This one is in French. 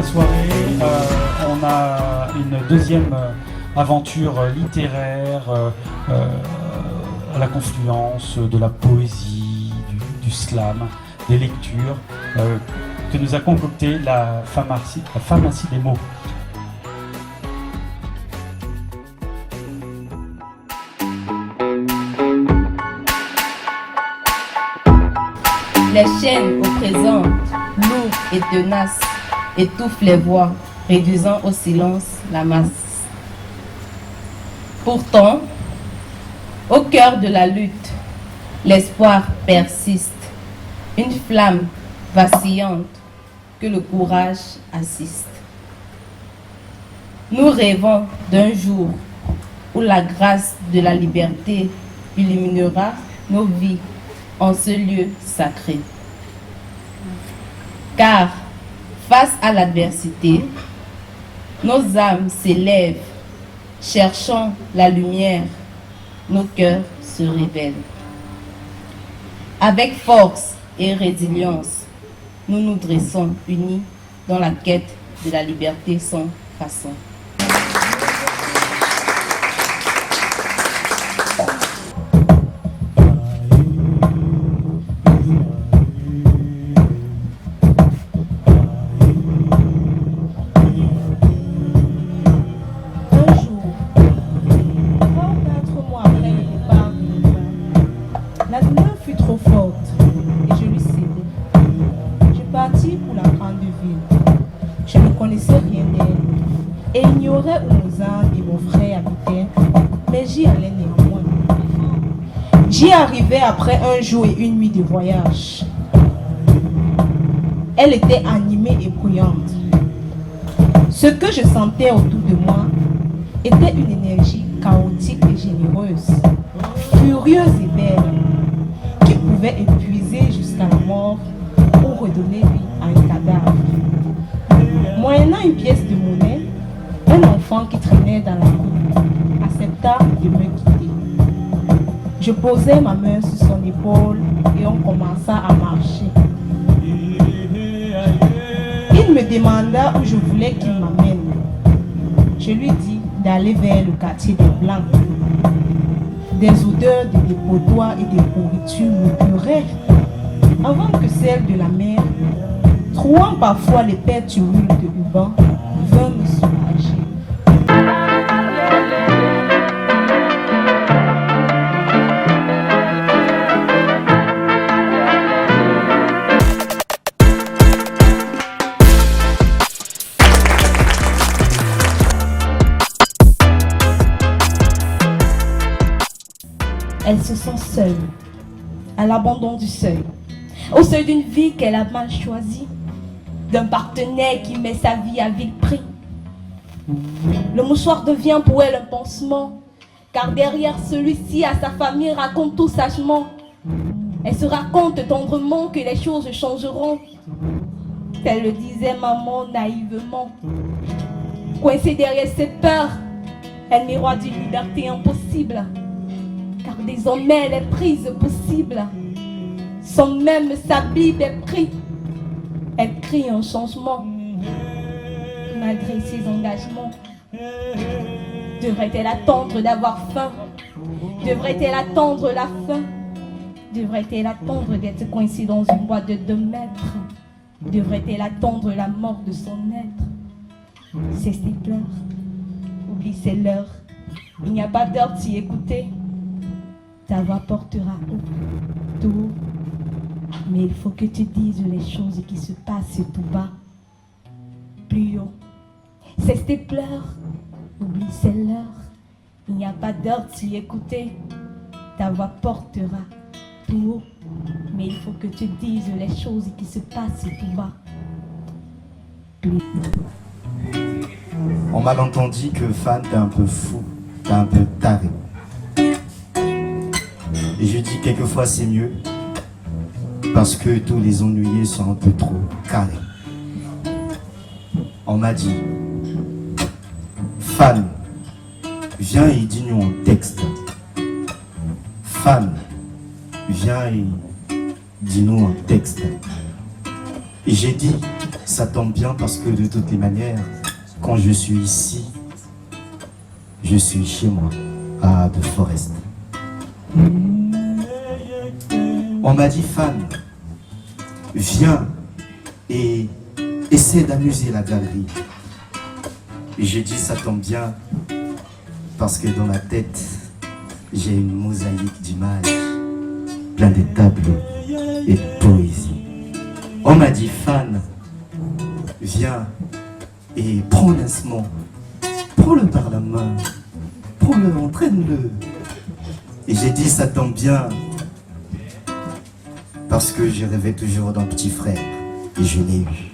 la soirée, on a une deuxième aventure littéraire à la confluence de la poésie, du slam, des lectures que nous a concocté la pharmacie des mots. Les chaînes oppressantes, lourdes et tenaces, étouffent les voix, réduisant au silence la masse. Pourtant, au cœur de la lutte, l'espoir persiste, une flamme vacillante que le courage assiste. Nous rêvons d'un jour où la grâce de la liberté illuminera nos vies en ce lieu sacré. Car, face à l'adversité, nos âmes s'élèvent, cherchant la lumière, nos cœurs se révèlent. Avec force et résilience, nous nous dressons unis dans la quête de la liberté sans façon. J'y arrivais après un jour et une nuit de voyage. Elle était animée et bruyante. Ce que je sentais autour de moi était une énergie chaotique et généreuse, furieuse et belle, qui pouvait épuiser jusqu'à la mort ou redonner vie à un cadavre. Moyennant une pièce de monnaie, un enfant qui traînait dans la rue accepta de me quitter. Je posai ma main sur son épaule et on commença à marcher. Il me demanda où je voulais qu'il m'amène. Je lui dis d'aller vers le quartier des Blancs. Des odeurs de dépotoirs et de pourriture me pleuраient avant que celle de la mer, trouant parfois les pères tumultes urbains, vint me soulager. Elle se sent seule, à l'abandon du seuil, au seuil d'une vie qu'elle a mal choisie, d'un partenaire qui met sa vie à vil prix. Le mouchoir devient pour elle un pansement, car derrière celui-ci, à sa famille, raconte tout sagement. Elle se raconte tendrement que les choses changeront, tel le disait maman naïvement. Coincée derrière ses peurs, elle miroite d'une liberté impossible. Car désormais elle est prise possible. Sans même sa Bible est pris. Elle crie un changement. Malgré ses engagements. Devrait-elle attendre d'avoir faim? Devrait-elle attendre la fin? Devrait-elle attendre d'être coincée dans une boîte de 2 mètres? Devrait-elle attendre la mort de son être? C'est ses pleurs. Oublie c'est l'heure. Il n'y a pas d'heure d'y écouter. Ta voix portera haut, tout haut. Mais il faut que tu dises les choses qui se passent tout bas, plus haut. C'est tes pleurs, oublie c'est l'heure. Il n'y a pas d'heure d'y écouter. Ta voix portera tout haut. Mais il faut que tu dises les choses qui se passent tout bas, plus haut. On m'a entendu que Fan t'es un peu fou, t'es un peu taré. Et je dis quelquefois c'est mieux parce que tous les ennuyés sont un peu trop carrés. On m'a dit, Fan, viens et dis-nous en texte. Fan, viens et dis-nous en texte. Et j'ai dit, ça tombe bien parce que de toutes les manières, quand je suis ici, je suis chez moi, à The Forest. On m'a dit, Fan, viens et essaie d'amuser la galerie. Et j'ai dit, ça tombe bien parce que dans ma tête, j'ai une mosaïque d'images, plein de tableaux et de poésie. On m'a dit, Fan, viens et prends l'instrument, prends-le par la main, prends-le, entraîne-le. Et j'ai dit, ça tombe bien, parce que je rêvais toujours d'un petit frère, et je l'ai eu.